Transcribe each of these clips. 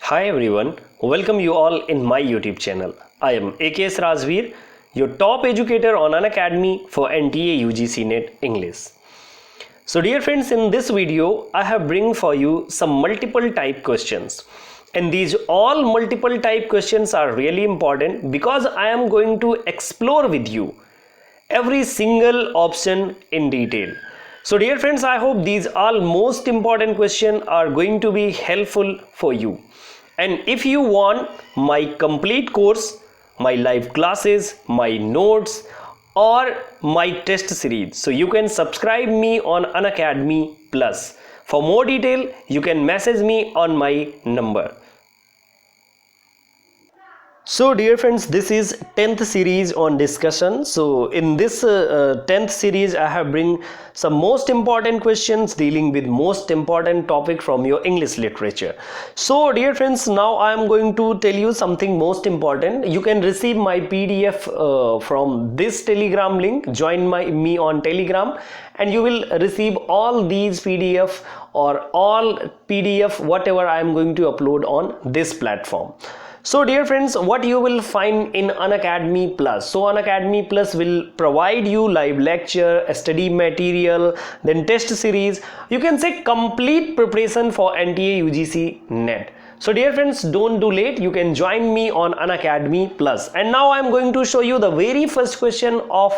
Hi everyone, welcome you all in my YouTube channel. I am Aksrajveer, your top educator on Unacademy for NTA UGC NET English. So dear friends, in this video I have bring for you some multiple type questions. And these all multiple type questions are really important because I am going to explore with you every single option in detail. So dear friends, I hope these all most important questions are going to be helpful for you. And if you want my complete course, my live classes, my notes or my test series, so you can subscribe me on Unacademy Plus. For more detail, you can message me on my number. So dear friends, this is 10th series on discussion. So in this 10th series I have bring some most important questions dealing with most important topic from your English literature. So dear friends, now I am going to tell you something most important. You can receive my PDF from this Telegram link. Join me on Telegram and you will receive all these PDF or all PDF whatever I am going to upload on this platform. So dear friends, what you will find in Unacademy Plus. So Unacademy Plus will provide you live lecture, study material, then test series. You can say complete preparation for NTA UGC NET. So dear friends, don't do late. You can join me on Unacademy Plus. And now I am going to show you the very first question of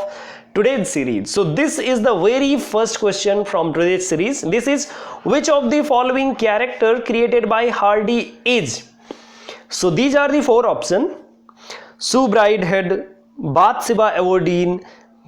today's series. So this is the very first question from today's series. This is, which of the following character created by Hardy is? So these are the four options: Sue Bridehead, Bathsheba Everdeen,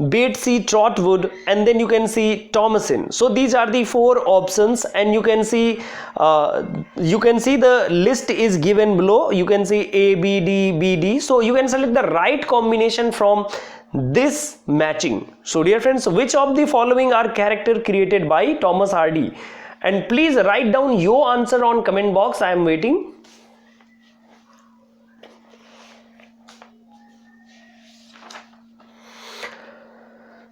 Betsy Trotwood, and then you can see Thomasin. So these are the four options, and you can see the list is given below. You can see A, B, D, B, D. So you can select the right combination from this matching. So dear friends, which of the following are character created by Thomas Hardy? And please write down your answer on comment box. I am waiting.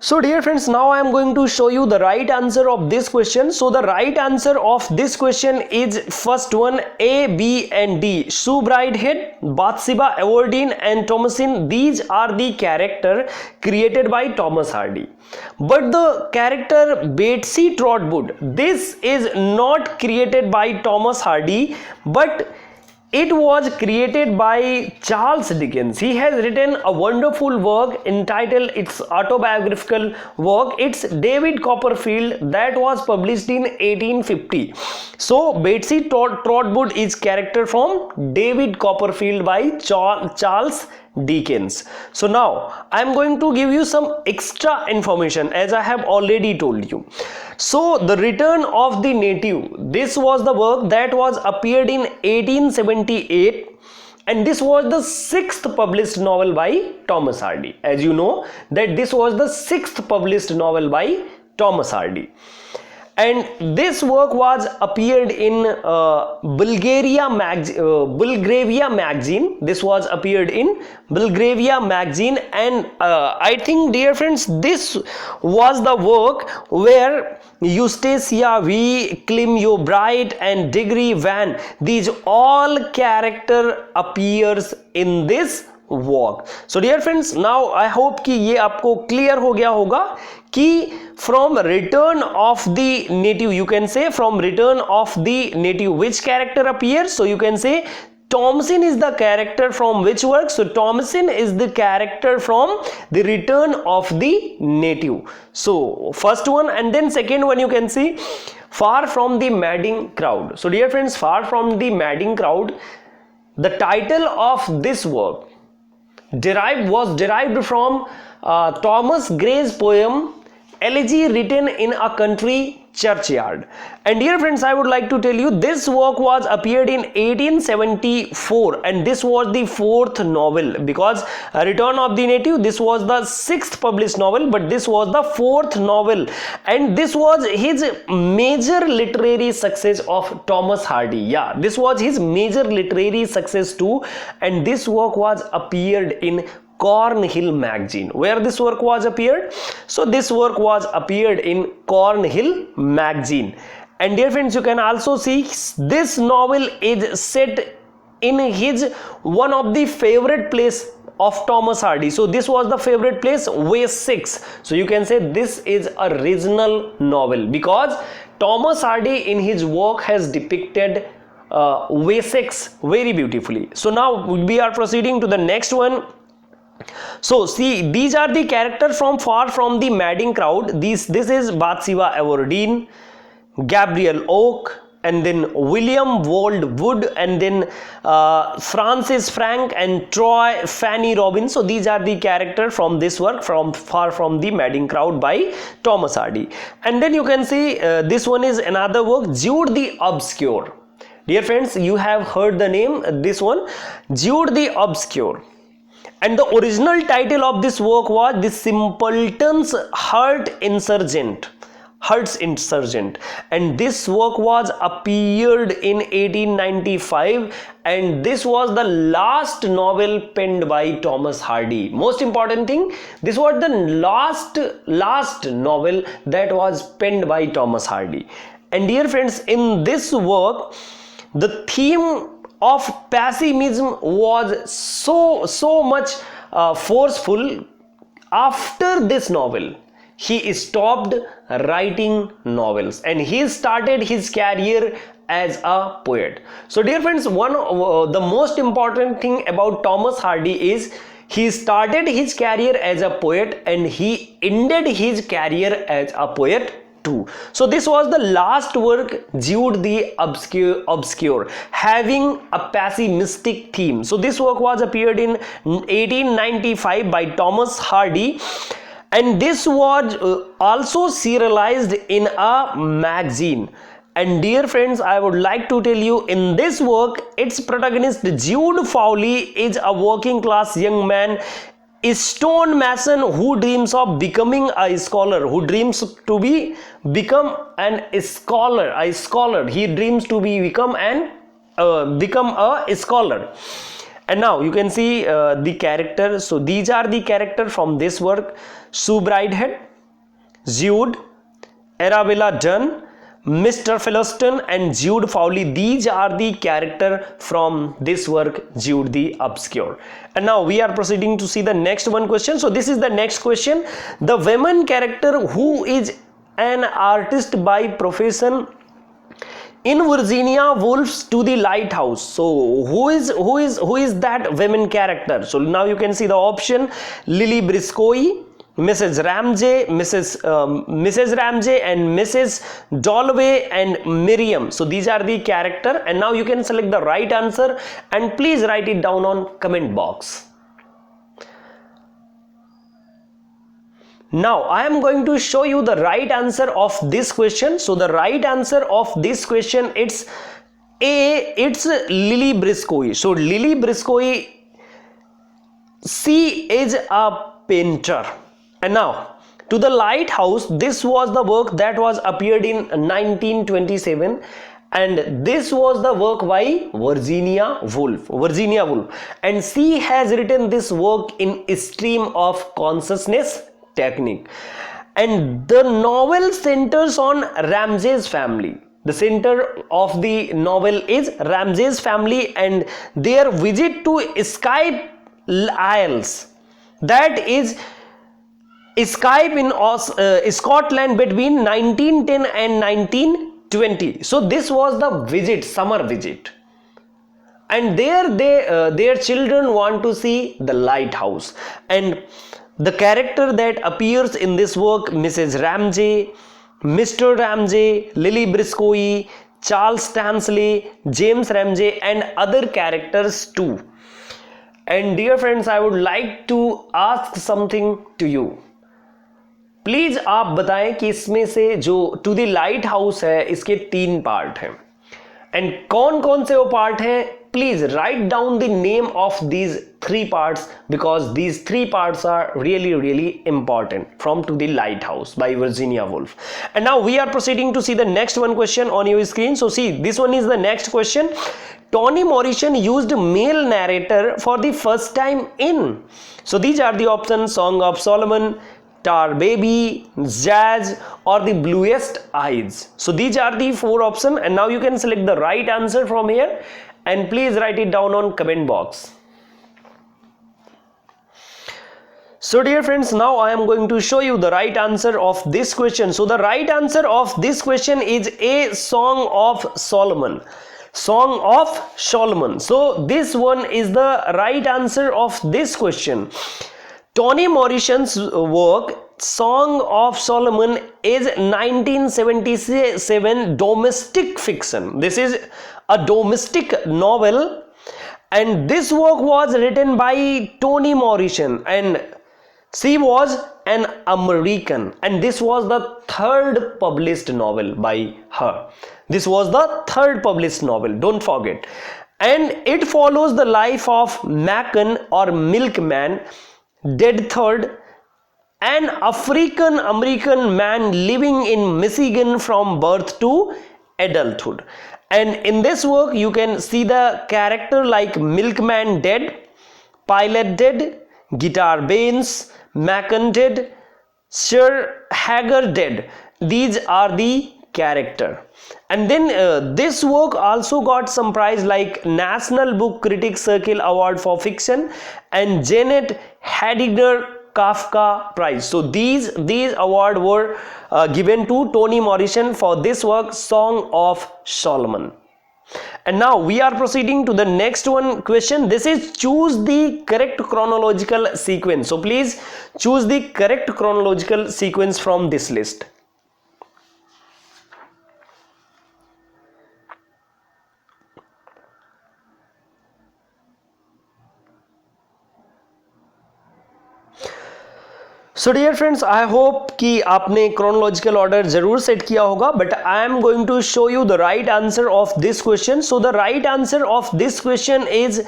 So dear friends, now I am going to show you the right answer of this question. So the right answer of this question is first one, A, B and D. Sue Bridehead, Bathsheba Everdeen and Thomasin. These are the character created by Thomas Hardy. But the character Betsy Trotwood, this is not created by Thomas Hardy, but it was created by Charles Dickens. He has written a wonderful work entitled, its autobiographical work. It's David Copperfield, that was published in 1850. So Betsy Trotwood is character from David Copperfield by Charles Dickens. So now I am going to give you some extra information as I have already told you. So the Return of the Native, this was the work that was appeared in 1878, and this was the sixth published novel by Thomas Hardy. As you know that this was the sixth published novel by Thomas Hardy. And this work was appeared in Belgravia magazine. This was appeared in Belgravia magazine, and I think, dear friends, this was the work where Eustacia V, Clem Bright and Diggory Van, these all character appears in this work. So dear friends, now I hope कि ये आपको clear हो गया होगा कि from Return of the Native, you can say from Return of the Native, which character appears? So you can say Thomasin is the character from which work? So Thomasin is the character from the Return of the Native. So first one, and then second one you can see Far from the Madding Crowd. So dear friends, Far from the Madding Crowd, the title of this work was derived from Thomas Gray's poem Elegy Written in a Country Churchyard. And dear friends, I would like to tell you, this work was appeared in 1874, and this was the fourth novel, because Return of the Native, this was the sixth published novel, but this was the fourth novel, and this was his major literary success of Thomas Hardy. Yeah, this was his major literary success too, and this work was appeared in Cornhill magazine. Where this work was appeared? So this work was appeared in Cornhill magazine. And dear friends, you can also see this novel is set in his one of the favorite place of Thomas Hardy. So this was the favorite place, way 6. So you can say this is a regional novel because Thomas Hardy in his work has depicted way 6 very beautifully. So now we are proceeding to the next one. So see, these are the characters from Far From the Madding Crowd. This is Bathsheba Everdeen, Gabriel Oak, and then William Wold Wood, and then Francis Frank and Troy Fanny Robbins. So these are the characters from this work, from Far From the Madding Crowd by Thomas Hardy. And then you can see this one is another work, Jude the Obscure. Dear friends, you have heard the name, this one, Jude the Obscure. And the original title of this work was The Simpleton's Heart's Insurgent. And this work was appeared in 1895, and this was the last novel penned by Thomas Hardy. Most important thing, this was the last novel that was penned by Thomas Hardy. And dear friends, in this work, the theme of pessimism was so much forceful. After this novel, he stopped writing novels and he started his career as a poet. So dear friends, one of the most important thing about Thomas Hardy is he started his career as a poet and he ended his career as a poet too. So this was the last work, Jude the Obscure, having a pessimistic theme. So this work was appeared in 1895 by Thomas Hardy, and this was also serialized in a magazine. And dear friends, I would like to tell you, in this work, its protagonist Jude Fawley is a working class young man, a stonemason who dreams of becoming a scholar, who dreams to become a scholar. He dreams to become a scholar. And now you can see the characters. So these are the characters from this work: Sue Bridehead, Jude, Arabella Dunn, Mr. Philoston, and Jude Fawley. These are the characters from this work, Jude the Obscure. And now we are proceeding to see the next one question. So this is the next question. The woman character who is an artist by profession in Virginia Woolf's To the Lighthouse. So who is that women character? So now you can see the option: Lily Briscoe, Mrs. Ramsay, Mrs. Ramsay, and Mrs. Dalloway, and Miriam. So these are the character, and now you can select the right answer and please write it down on comment box. Now I am going to show you the right answer of this question. So the right answer of this question, it's A, it's Lily Briscoe. So Lily Briscoe, she is a painter. And now To the Lighthouse, this was the work that was appeared in 1927, and this was the work by Virginia Woolf, and she has written this work in Stream of Consciousness technique. And the novel centers on Ramsay's family. The center of the novel is Ramsay's family and their visit to Skype Isles, that is Skype in Scotland between 1910 and 1920. So this was the visit, summer visit, and there their children want to see the lighthouse. And the character that appears in this work, Mrs. Ramsay, Mr. Ramsay, Lily Briscoe, Charles Stanley, James Ramsay, and other characters too. And dear friends, I would like to ask something to you. Please आप बताएं कि इसमें से जो to the light house है, इसके 3 part हैं, and कौन कौन से वो पार्ट हैं. Please write down the name of these 3 parts, because these 3 parts are really important from To the Lighthouse by Virginia Woolf. And now we are proceeding to see the next one question on your screen. So see, this one is the next question. Toni Morrison used male narrator for the first time in. So these are the options: Song of Solomon, Tar Baby, Jazz, or The Bluest Eyes. So these are the 4 options, and now you can select the right answer from here and please write it down on comment box. So dear friends, now I am going to show you the right answer of this question. So the right answer of this question is a Song of Solomon. Song of Solomon. So this one is the right answer of this question. Toni Morrison's work Song of Solomon is 1977 domestic fiction. This is a domestic novel, and this work was written by Toni Morrison, and she was an American, and this was the third published novel by her. This was the third published novel, don't forget. And it follows the life of Macon or Milkman, dead third, an African American man living in Michigan from birth to adulthood. And in this work you can see the character like Milkman dead, Pilot dead, Guitar Baines, Macon dead, Sir Hager dead. These are the character. And then this work also got some prize like National Book Critics Circle Award for Fiction and Janet Hediger Kafka Prize. So these awards were given to Toni Morrison for this work Song of Solomon. And now we are proceeding to the next one question. This is choose the correct chronological sequence. So please choose the correct chronological sequence from this list. So dear friends, I hope कि आपने chronological order जरूर set किया होगा, but I am going to show you the right answer of this question. So the right answer of this question is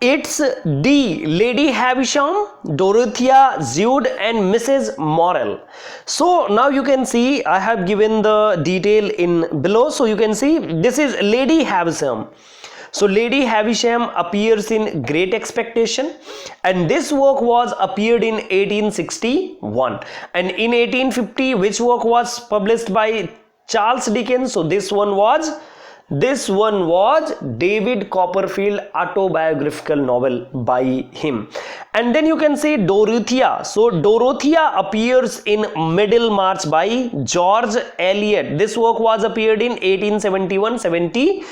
it's D. Lady Havisham, Dorothea, Jude and Mrs. Morrel. So now you can see I have given the detail in below. So you can see this is Lady Havisham. So Lady Havisham appears in Great Expectation, and this work was appeared in 1861, and in 1850 which work was published by Charles Dickens. So this one was David Copperfield autobiographical novel by him. And then you can see Dorothea. So Dorothea appears in Middlemarch by George Eliot. This work was appeared in 1871-72.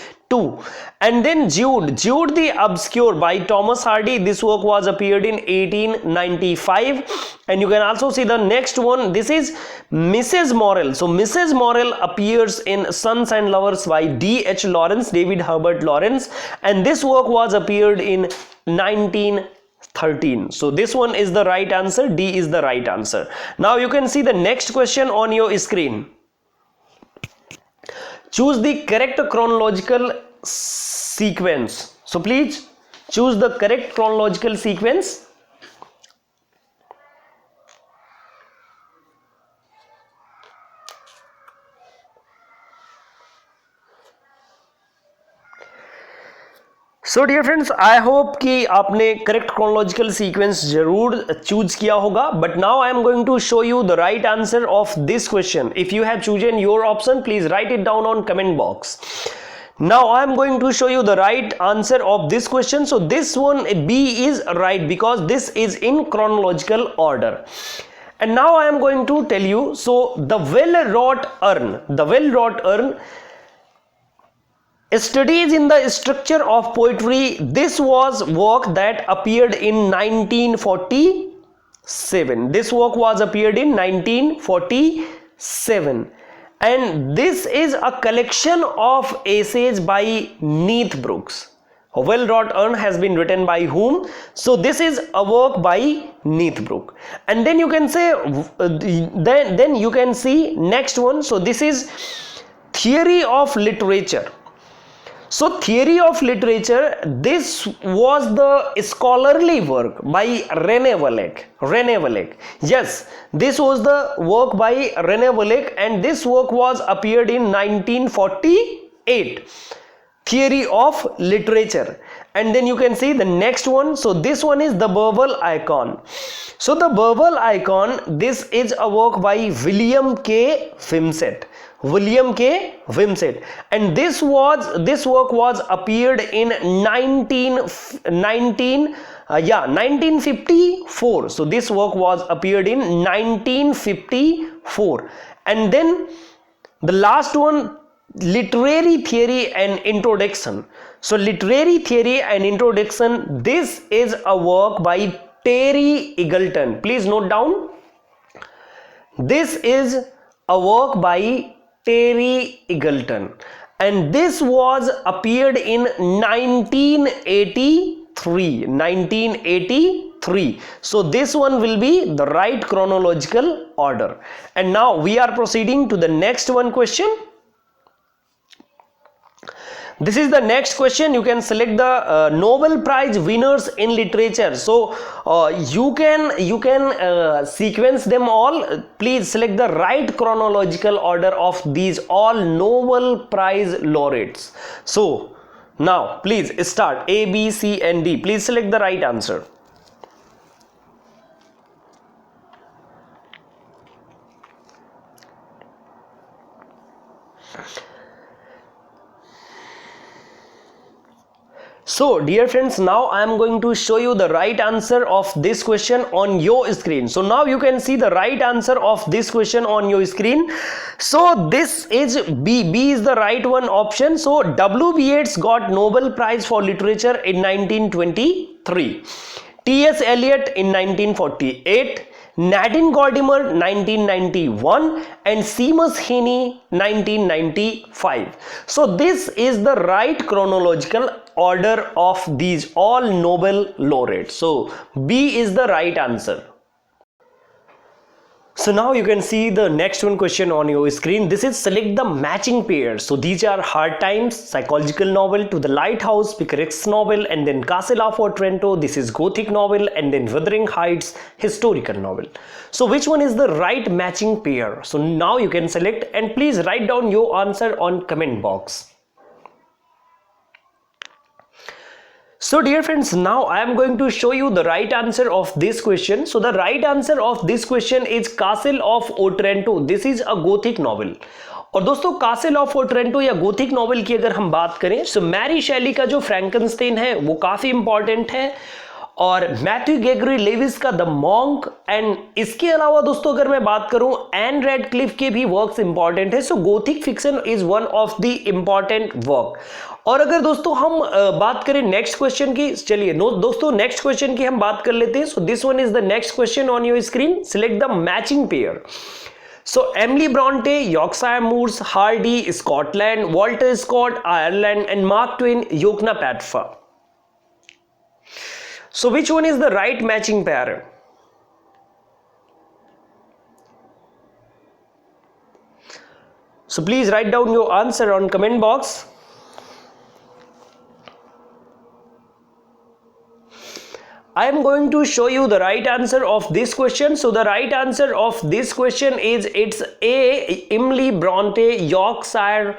And then Jude the Obscure by Thomas Hardy. This work was appeared in 1895. And you can also see the next one. This is Mrs. Morrel. So Mrs. Morrel appears in Sons and Lovers by D.H. Lawrence, David Herbert Lawrence, and this work was appeared in 1913. So this one is the right answer. D is the right answer. Now you can see the next question on your screen. Choose the correct chronological sequence. So please choose the correct chronological sequence. So dear friends, I hope कि आपने correct chronological sequence जरूर choose किया होगा. But now I am going to show you the right answer of this question. If you have chosen your option, please write it down on comment box. Now I am going to show you the right answer of this question. So this one B is right because this is in chronological order. And now I am going to tell you. So the well-wrought urn, Studies in the Structure of Poetry. This was work that appeared in 1947. This work was appeared in 1947, and this is a collection of essays by Neath Brooks. A well-wrought urn has been written by whom? So this is a work by Neath Brooks. And then you can say, then you can see next one. So this is Theory of Literature. So Theory of Literature, this was the scholarly work by René Valec. Yes, this was the work by René Valec, and this work was appeared in 1948. theory of literature. And then you can see the next one. So this one is the Burwell icon. So the Burwell icon, this is a work by William K. Wimsett. William K. Wimsett, and this work was appeared in 1954. So this work was appeared in 1954. And then the last one, literary theory and introduction. So literary theory and introduction, this is a work by Terry Eagleton. Please note down, this is a work by Terry Eagleton, and this was appeared in 1983. So this one will be the right chronological order. And now we are proceeding to the next one question. This is the next question. You can select the Nobel Prize winners in literature. So you can sequence them all. Please select the right chronological order of these all Nobel Prize laureates. So now please start A, B, C and D. Please select the right answer. So dear friends, now I am going to show you the right answer of this question on your screen. So now you can see the right answer of this question on your screen. So this is B. B is the right one option. So W. B. Yeats got Nobel Prize for Literature in 1923. T.S. Eliot in 1948. Nadine Gordimer 1991 and Seamus Heaney 1995. So this is the right chronological order of these all Nobel laureates. So B is the right answer. So now you can see the next one question on your screen. This is select the matching pairs. So these are Hard Times, psychological novel, To the Lighthouse, Pickerick's novel, and then Castle of Otranto. This is Gothic novel, and then Wuthering Heights, historical novel. So which one is the right matching pair? So now you can select, and please write down your answer on comment box. So dear friends, now I am going to show you the right answer of this question. So the right answer of this question is Castle of Otranto. This is a Gothic novel. और दोस्तों कासिल of Otranto या Gothic novel की अगर हम बात करें, सो Mary शैली का जो फ्रैंकनस्टाइन है वो काफी इंपॉर्टेंट है, और मैथ्यू गेगरी लेविस का द मॉन्क, एंड इसके अलावा दोस्तों अगर मैं बात करूं एन रेडक्लिफ के भी वर्क्स इंपॉर्टेंट है. So gothic fiction is one of the important work. और अगर दोस्तों हम बात करें नेक्स्ट क्वेश्चन की, चलिए दोस्तों नेक्स्ट क्वेश्चन की हम बात कर लेते हैं. So this one is the next question on your screen. Select the matching pair. So Emily Bronte, Yorkshire Moors, Hardy, Scotland, Walter Scott, Ireland, and Mark Twain, Yoknapatawpha. So which one is the right matching pair? So please write down your answer on comment box. I am going to show you the right answer of this question. So the right answer of this question is it's A, Emily Bronte, Yorkshire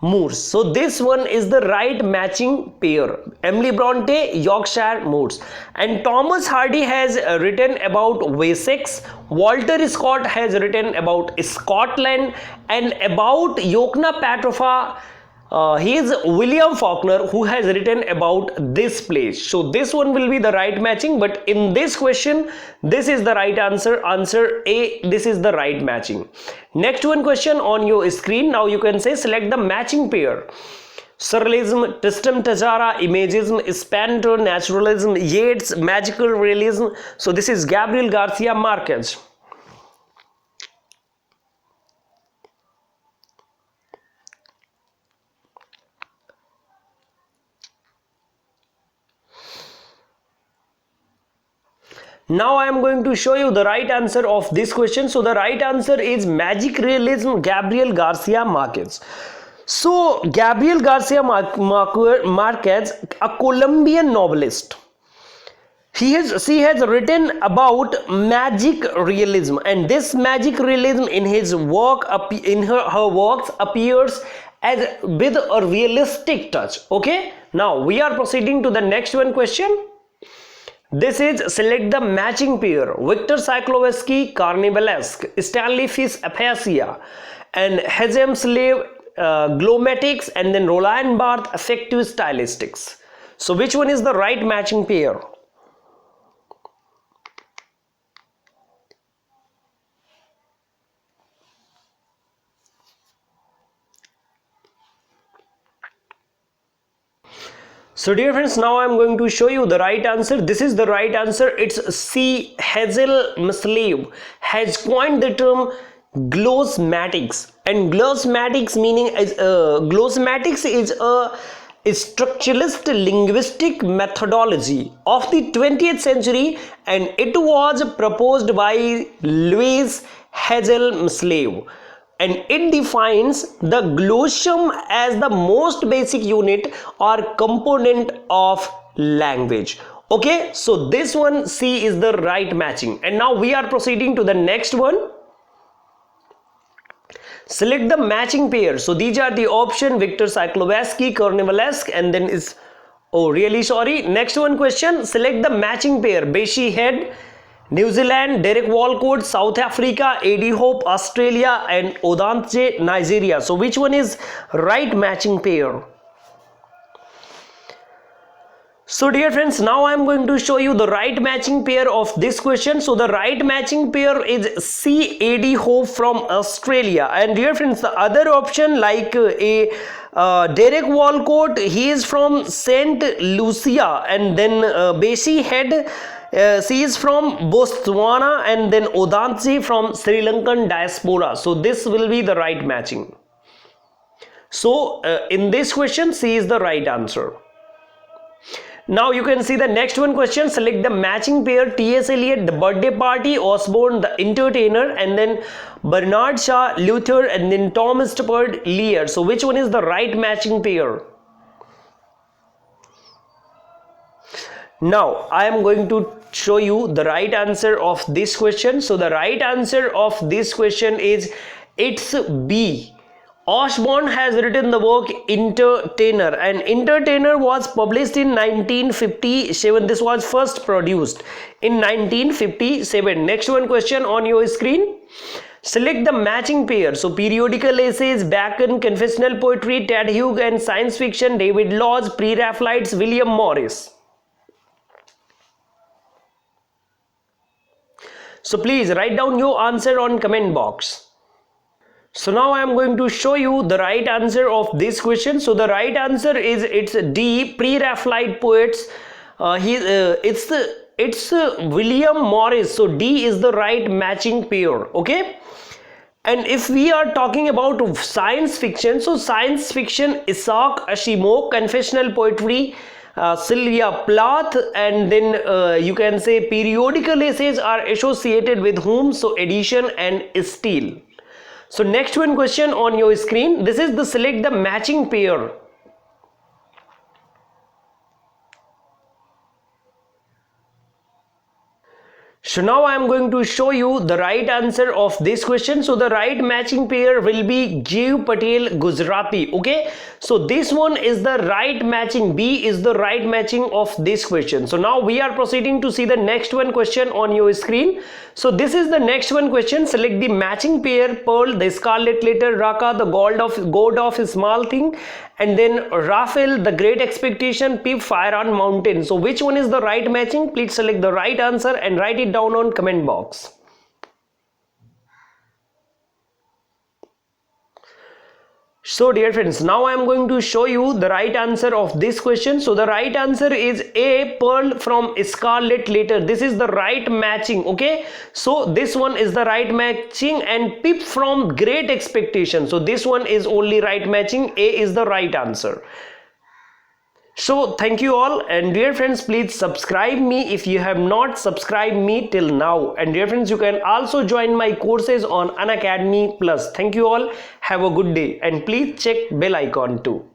Moors. So this one is the right matching pair. Emily Bronte, Yorkshire Moors. And Thomas Hardy has written about Wessex. Walter Scott has written about Scotland, and about Yoknapatawpha he is William Faulkner, who has written about this place. So this one will be the right matching, but in this question this is the right answer. Answer A, this is the right matching. Next one question on your screen. Now you can say select the matching pair. Surrealism, Tristan Tajara, Imagism, Espanto, Naturalism, Yeats, Magical Realism. So this is Gabriel Garcia Marquez. Now I am going to show you the right answer of this question. So the right answer is Magic Realism, Gabriel Garcia Marquez. So Gabriel Garcia Marquez, a Colombian novelist. She has written about magic realism, and this magic realism in his work, in her works appears as with a realistic touch. Okay, now we are proceeding to the next one question. This is select the matching pair: Victor Cyclovsky, Carnivalesque, Stanley Fish Aphasia, and Hezem Slave Glomatics, and then Roland Barthes Affective Stylistics. So which one is the right matching pair? So dear friends, now I am going to show you the right answer. This is the right answer. It's C. Hazel Mislev has coined the term glossmatics, and glossmatics meaning is glossmatics is a structuralist linguistic methodology of the 20th century, and it was proposed by Louis Hazel Mislev, and it defines the glossum as the most basic unit or component of language. Okay, so this one, C, is the right matching. And now we are proceeding to the next one. Select the matching pair. So these are the option: Victor Cyclovsky, Carnivalesque, and then is, oh really sorry, next one question. Select the matching pair: Beshi Head, New Zealand; Derek Walcott, South Africa; Eddie Hope, Australia; and Odantje, Nigeria. So which one is right matching pair? So dear friends, now I am going to show you the right matching pair of this question. So the right matching pair is C. Eddie Hope from Australia. And dear friends, the other option like Derek Walcott, he is from Saint Lucia, and then Beshi Head, she is from Botswana, and then Odantje from Sri Lankan diaspora. So this will be the right matching. So in this question, C is the right answer. Now you can see the next one question. Select the matching pair: T.S. Eliot, The Birthday Party; Osborne, The Entertainer; and then Bernard Shaw, Luther; and then Tom Stoppard, Lear. So which one is the right matching pair? Now I am going to show you the right answer of this question. So the right answer of this question is, it's B. Osborne has written the work Entertainer, and Entertainer was published in 1957. This was first produced in 1957. Next one question on your screen. Select the matching pair. So periodical essays: Bacon, confessional poetry, Ted Hughes; and science fiction: David Laws, Pre-Raphaelites, William Morris. So please write down your answer on comment box. So now I am going to show you the right answer of this question. So the right answer is, it's D. Pre-Raphaelite poets. It's William Morris. So D is the right matching pair. Okay. And if we are talking about science fiction, so science fiction: Isaac Asimov, confessional poetry, Sylvia Plath, and then you can say periodical essays are associated with whom? So Edison and Steele. So next one question on your screen. This is the select the matching pair. So now I am going to show you the right answer of this question. So the right matching pair will be Jeev Patel Gujarati. Okay, so this one is the right matching. B is the right matching of this question. So now we are proceeding to see the next one question on your screen. So this is the next one question. Select the matching pair: Pearl, the Scarlet Letter; Raka, the God of Small Thing; and then Raphael, the Great Expectation; Pip, Fire on Mountain. So which one is the right matching? Please select the right answer and write it down on comment box. So dear friends, now I am going to show you the right answer of this question. So the right answer is A. Pearl from Scarlet Letter. This is the right matching. Okay, so this one is the right matching, and Pip from Great Expectation. So this one is only right matching. A is the right answer. So thank you all, and dear friends, please subscribe me if you have not subscribed me till now. And dear friends, you can also join my courses on Unacademy Plus. Thank you all. Have a good day, and please check bell icon too.